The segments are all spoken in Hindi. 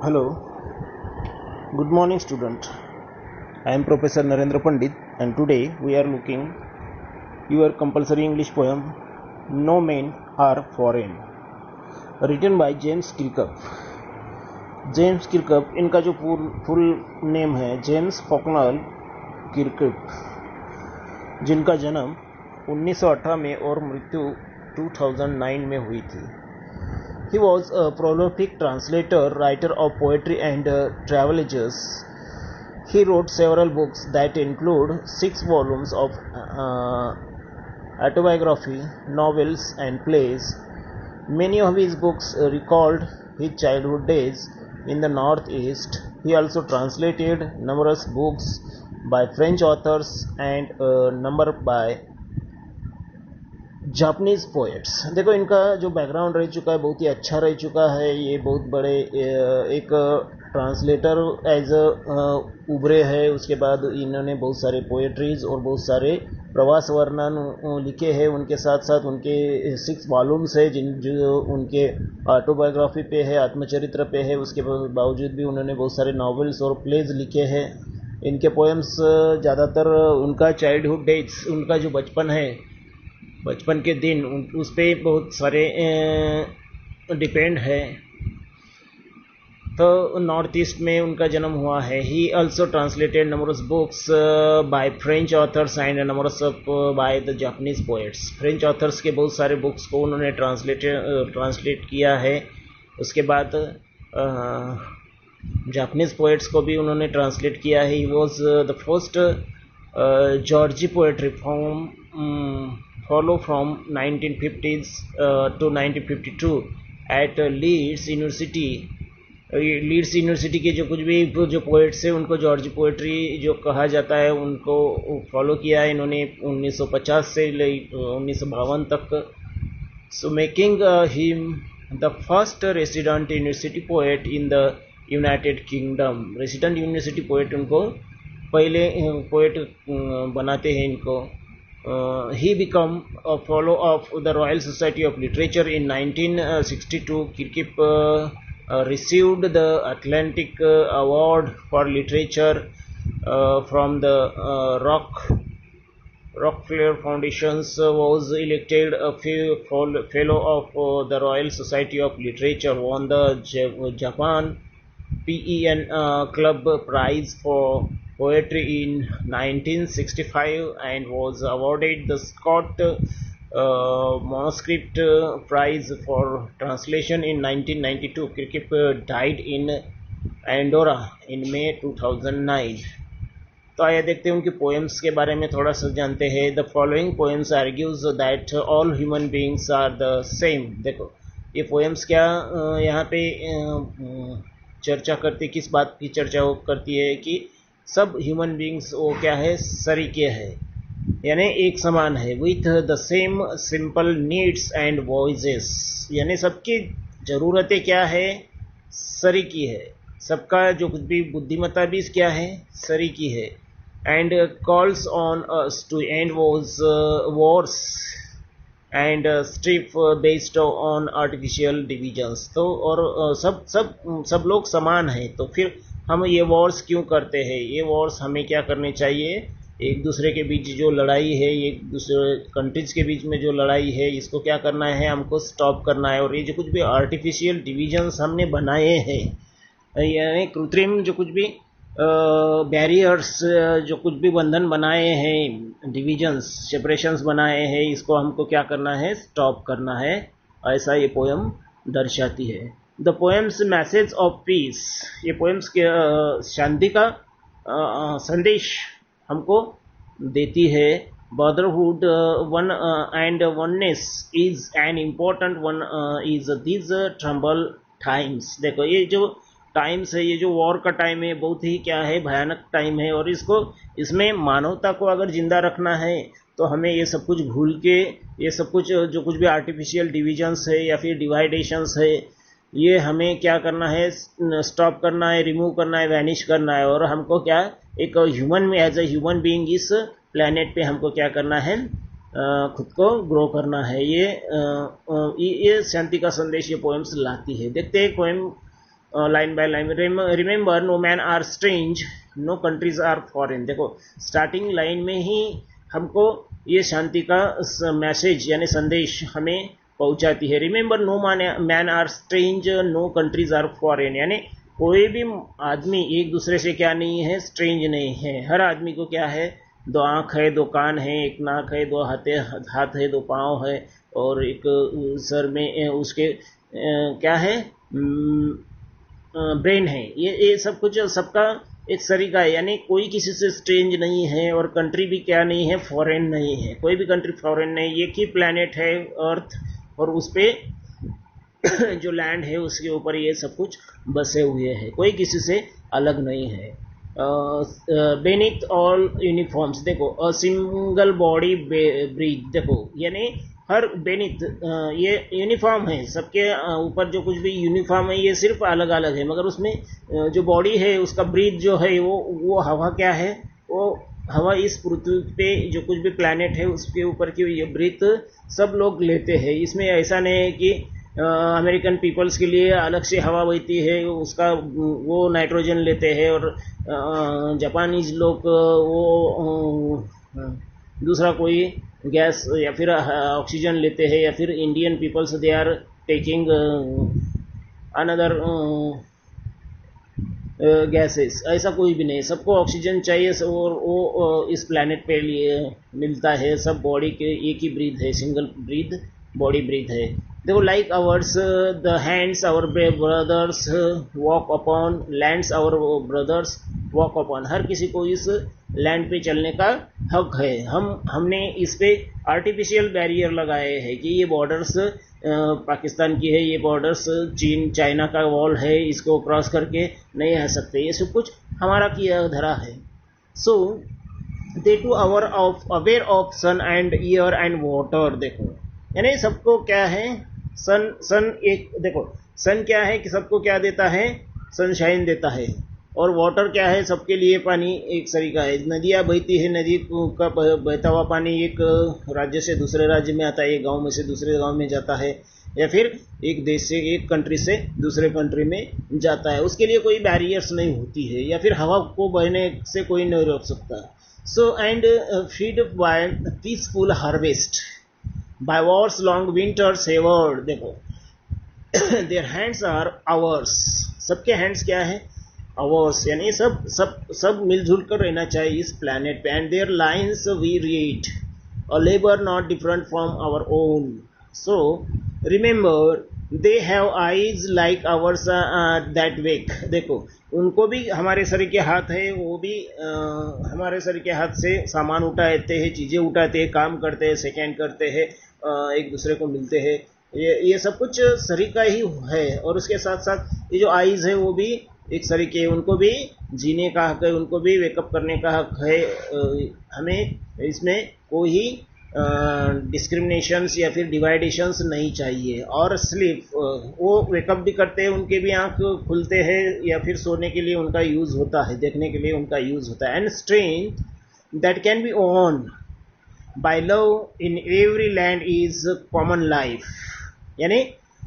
Hello, good morning student. I am Professor Narendra Pandit and today we are looking your compulsory English poem No Men Are Foreign, written by James Kirkup. James Kirkup, इनका जो फुल नेम है जेम्स फॉकनर किर्कुप, जिनका जन्म 1918 में और मृत्यु 2009 में हुई थी. He was a prolific translator, writer of poetry and travelogues. He wrote several books that include 6 volumes of autobiography, novels and plays. Many of his books recalled his childhood days in the Northeast. He also translated numerous books by French authors and a number by Japanese poets. देखो, इनका जो बैकग्राउंड रह चुका है बहुत ही अच्छा रह चुका है. ये बहुत बड़े एक ट्रांसलेटर एज उभरे है. उसके बाद इन्होंने बहुत सारे पोएट्रीज और बहुत सारे प्रवास वर्णन लिखे हैं. उनके साथ साथ उनके 6 वॉल्यूम्स है जो उनके ऑटोबायोग्राफी पे है, आत्मचरित्र पे है. उसके बावजूद भी उन्होंने बहुत सारे नॉवेल्स और प्लेज लिखे हैं. इनके पोएम्स ज़्यादातर उनका चाइल्डहुड डेज, उनका जो बचपन है, बचपन के दिन, उस पर बहुत सारे डिपेंड है. तो नॉर्थ ईस्ट में उनका जन्म हुआ है. He also translated numbers books by French authors and numbers of by the Japanese poets. French authors के बहुत सारे बुक्स को उन्होंने ट्रांसलेट किया है. उसके बाद जापानीज पोएट्स को भी उन्होंने ट्रांसलेट किया है. ही वॉज द फर्स्ट जॉर्जी poetry form follow from 1950s to 1952 at Leeds University. Leeds University के जो कुछ भी जो पोएट्स हैं उनको जॉर्जी पोएट्री जो कहा जाता है उनको फॉलो किया है इन्होंने 1950 से 1952 तक. So making him the first resident university poet in the United kingdom. Resident university poet उनको पहले पोएट बनाते हैं इनको. He became a fellow of the Royal Society of Literature in 1962. Kirkup received the Atlantic Award for Literature from the Rockefeller Foundations. Was elected a fellow of the Royal Society of Literature. Won the Japan PEN Club Prize for Poetry in 1965 and was awarded the Scott Manuscript Prize for Translation in 1992. Kirkup died in Andorra in May 2009. तो आइए देखते हैं उनकी पोएम्स के बारे में थोड़ा सा जानते हैं. The following poems argues that all human beings are the same. देखो, ये पोएम्स क्या यहाँ पे चर्चा करती, किस बात की चर्चा करती है कि सब ह्यूमन बींग्स वो क्या है, सरीके है, यानी एक समान है. With the same simple needs and voices, यानी सबकी ज़रूरतें क्या है, सरीकी है. सबका जो कुछ भी बुद्धिमत्ता भी क्या है, सरीकी है. And calls on us to end wars and strife based on artificial divisions. तो और सब लोग समान हैं, तो फिर हम ये वॉर्स क्यों करते हैं. ये वॉर्स हमें क्या करने चाहिए, एक दूसरे के बीच जो लड़ाई है, एक दूसरे कंट्रीज के बीच में जो लड़ाई है, इसको क्या करना है, हमको स्टॉप करना है. और ये जो कुछ भी आर्टिफिशियल डिविजन्स हमने बनाए हैं, यानी कृत्रिम जो कुछ भी बैरियर्स, जो कुछ भी बंधन बनाए हैं, डिविजन्स, सेपरेशंस बनाए हैं, इसको हमको क्या करना है, स्टॉप करना है. ऐसा ये पोएम दर्शाती है. The poems message of peace. ये पोएम्स के शांति का संदेश हमको देती है. Brotherhood one and oneness is an important one is this tremble times. देखो, ये जो टाइम्स है, ये जो वॉर का टाइम है, बहुत ही क्या है, भयानक टाइम है. और इसमें मानवता को अगर जिंदा रखना है तो हमें ये सब कुछ भूल के, ये सब कुछ जो कुछ भी आर्टिफिशियल डिविजन्स है या फिर डिवाइडेशंस है, ये हमें क्या करना है, स्टॉप करना है, रिमूव करना है, वैनिश करना है. और हमको क्या, एक ह्यूमन में एज ए ह्यूमन बीइंग इस प्लेनेट पे हमको क्या करना है, खुद को ग्रो करना है. ये शांति का संदेश ये पोएम्स लाती है. देखते हैं poem line by line, remember no man are strange, no countries are foreign. देखो स्टार्टिंग लाइन में ही हमको ये शांति का मैसेज यानी संदेश हमें पहुंचाती है। Remember no man are strange, no countries are foreign, यानी कोई भी आदमी एक दूसरे से क्या नहीं है, स्ट्रेंज नहीं है। हर आदमी को क्या है, दो आँख है, दो कान है, एक नाक है, दो हाथ है, दो पाँव है, और एक सर में उसके क्या है, ब्रेन है। ये सब कुछ सबका एक सरीका है, यानी कोई किसी से स्ट्रेंज नहीं है, और कंट्री भी क्या नहीं है, फॉरेन नहीं है। कोई भी कंट्री फॉरेन नहीं, एक ही प्लैनेट है अर्थ, और उस पे जो लैंड है उसके ऊपर ये सब कुछ बसे हुए हैं, कोई किसी से अलग नहीं है। बेनिथ ऑल यूनिफॉर्म्स, देखो अ सिंगल बॉडी ब्रीथ, देखो यानी हर बेनिथ ये यूनिफॉर्म है, सबके ऊपर जो कुछ भी यूनिफॉर्म है ये सिर्फ अलग अलग है, मगर उसमें जो बॉडी है उसका ब्रीथ जो है वो हवा क्या है, वो हवा इस पृथ्वी पे जो कुछ भी प्लैनेट है उसके ऊपर की ये ब्रीथ सब लोग लेते हैं। इसमें ऐसा नहीं है कि अमेरिकन पीपल्स के लिए अलग से हवा बहती है, उसका वो नाइट्रोजन लेते हैं, और जापानीज लोग वो दूसरा कोई गैस या फिर ऑक्सीजन लेते हैं, या फिर Indian peoples they are taking another gases, ऐसा कोई भी नहीं, सबको ऑक्सीजन चाहिए, और वो इस प्लैनेट पे लिए मिलता है। सब बॉडी के एक ही ब्रीथ है, सिंगल ब्रीथ बॉडी ब्रीथ है। देखो like ours the hands our brothers walk upon, lands our brothers walk upon, हर किसी को इस लैंड पे चलने का हक है। हमने इस पे आर्टिफिशियल बैरियर लगाए हैं कि ये बॉर्डर्स पाकिस्तान की है, ये बॉर्डर्स चीन चाइना का वॉल है, इसको क्रॉस करके नहीं आ सकते, ये सब कुछ हमारा किया धरा है। So they too aware of sun and air and water, देखो यानी सबको क्या है, सन एक, देखो सन क्या है कि सबको क्या देता है, सनशाइन देता है, और वाटर क्या है, सबके लिए पानी एक तरीका है। नदियाँ बहती है, नदी का बहता हुआ पानी एक राज्य से दूसरे राज्य में आता है, एक गांव में से दूसरे गांव में जाता है, या फिर एक देश से एक कंट्री से दूसरे कंट्री में जाता है, उसके लिए कोई बैरियर्स नहीं होती है, या फिर हवा को बहने से कोई नहीं रोक सकता। Sow and feed by peaceful harvest by wars long winter severed, देखो देयर हैंड्स आर आवर्स, सबके हैंड्स क्या है, आवर्स, यानी सब मिलजुल कर रहना चाहिए इस प्लैनेट पे। And there lines we read a labour not different from our own, so remember they have eyes like ours that wake, देखो उनको भी हमारे शरीर के हाथ है, वो भी हमारे शरीर के हाथ से सामान उठाते हैं, चीज़ें उठाते हैं, काम करते हैं, सेकेंड करते हैं, एक दूसरे को मिलते हैं, ये सब कुछ शरीर का ही है। और उसके साथ साथ ये जो आईज है वो भी एक तरीके, उनको भी जीने का हक है, उनको भी वेकअप करने का हक है। हमें इसमें कोई डिस्क्रिमिनेशंस या फिर डिवाइडेशंस नहीं चाहिए। और स्लीप, वो वेकअप भी करते हैं, उनके भी आंख खुलते हैं, या फिर सोने के लिए उनका यूज़ होता है, देखने के लिए उनका यूज़ होता है। And strength that can be won by love in every land is common life, यानी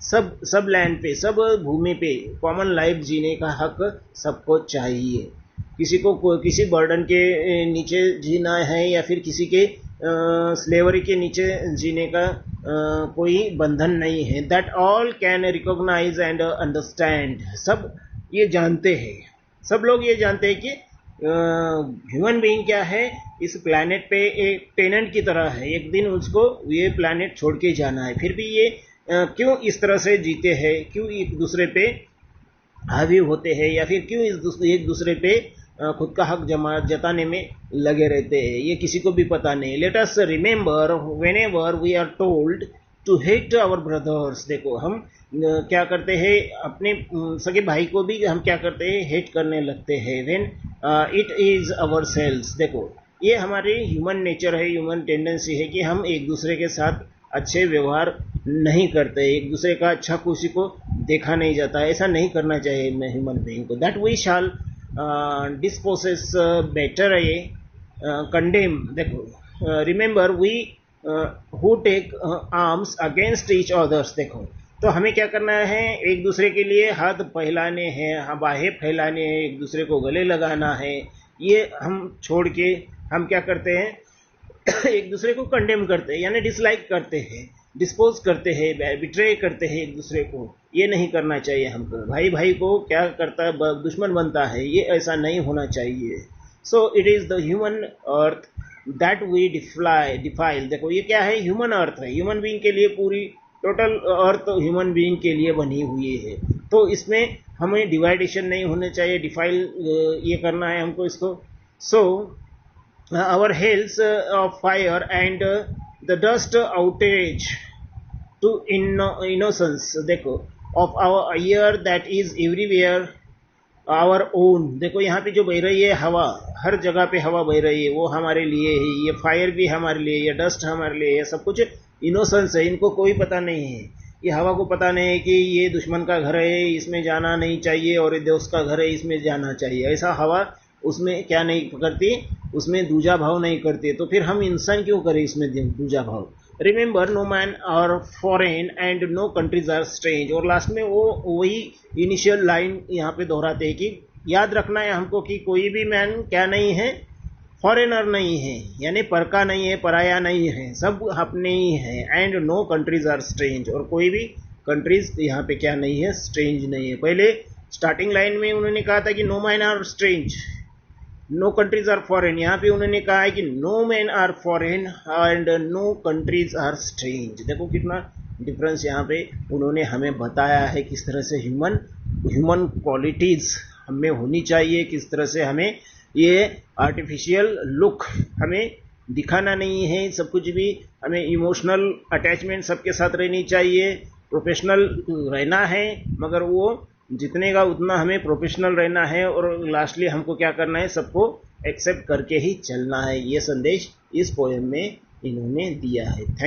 सब लैंड पे, सब भूमि पे कॉमन लाइफ जीने का हक सबको चाहिए। किसी को किसी बर्डन के नीचे जीना है, या फिर किसी के स्लेवरी के नीचे जीने का कोई बंधन नहीं है। That all can recognise and understand, सब ये जानते हैं, सब लोग ये जानते हैं कि ह्यूमन बीइंग क्या है, इस प्लैनेट पे एक टेनेंट की तरह है, एक दिन उसको ये प्लैनेट छोड़ के जाना है। फिर भी ये क्यों इस तरह से जीते हैं, क्यों एक दूसरे पे हावी होते हैं, या फिर क्यों एक दूसरे पे खुद का हक जताने में लगे रहते हैं, ये किसी को भी पता नहीं। Let us remember whenever we are told to hate our brothers, देखो हम क्या करते हैं, अपने सगे भाई को भी हम क्या करते हैं, हेट करने लगते हैं। When it is ourselves, देखो ये हमारे ह्यूमन नेचर है, ह्यूमन टेंडेंसी है कि हम एक दूसरे के साथ अच्छे व्यवहार नहीं करते, एक दूसरे का अच्छा किसी को देखा नहीं जाता, ऐसा नहीं करना चाहिए ह्यूमन बीइंग को। That we shall dispossess betray condemn, देखो remember we who take arms against each others, देखो तो हमें क्या करना है, एक दूसरे के लिए हाथ फैलाने हैं, बाहें फैलाने हैं, एक दूसरे को गले लगाना है। ये हम छोड़ के हम क्या करते हैं एक दूसरे को कंडेम करते हैं, यानी डिसलाइक करते हैं, डिस्पोज करते हैं, बिट्रे करते हैं एक दूसरे को। ये नहीं करना चाहिए हमको। भाई भाई को क्या करता है, दुश्मन बनता है, ये ऐसा नहीं होना चाहिए। So it is the human earth that we defile. देखो ये क्या है, ह्यूमन अर्थ है, ह्यूमन बीइंग के लिए, पूरी टोटल अर्थ ह्यूमन बीइंग के लिए बनी हुई है। तो इसमें हमें डिवाइडेशन नहीं होने चाहिए, डिफाइल ये करना है हमको इसको। So our hells of fire and the dust outage to innocence, देखो, of our ear that is everywhere our own. देखो यहाँ पे जो बह रही है हवा, हर जगह पे हवा बह रही है, वो हमारे लिए है। ये फायर भी हमारे लिए, ये डस्ट हमारे लिए, ये सब कुछ इनोसेंस है, इनको कोई पता नहीं है। ये हवा को पता नहीं है कि ये दुश्मन का घर है, इसमें जाना नहीं चाहिए, और ये दोस्त का घर है, इसमें जाना चाहिए। ऐसा हवा उसमें क्या नहीं करती, उसमें दूजा भाव नहीं करती। तो फिर हम इंसान क्यों करें इसमें दूजा भाव। Remember no man are foreign and no countries are strange. और लास्ट में वो वही इनिशियल लाइन यहाँ पे दोहराते हैं कि याद रखना है हमको कि कोई भी मैन क्या नहीं है, फॉरेनर नहीं है, यानी परका नहीं है, पराया नहीं है, सब अपने ही है। And no countries are strange, और कोई भी कंट्रीज यहाँ पे क्या नहीं है, स्ट्रेंज नहीं है। पहले स्टार्टिंग लाइन में उन्होंने कहा था कि no man are strange, no countries are foreign. यहाँ पे उन्होंने कहा है कि no man are foreign and no countries are strange. देखो कितना डिफरेंस यहाँ पे उन्होंने हमें बताया है, किस तरह से ह्यूमन क्वालिटीज हमें होनी चाहिए, किस तरह से हमें ये आर्टिफिशियल लुक हमें दिखाना नहीं है। सब कुछ भी हमें इमोशनल अटैचमेंट सबके साथ रहनी चाहिए, प्रोफेशनल रहना है, मगर वो जितने का उतना हमें प्रोफेशनल रहना है। और लास्टली हमको क्या करना है, सबको एक्सेप्ट करके ही चलना है। ये संदेश इस पोएम में इन्होंने दिया है। थैंक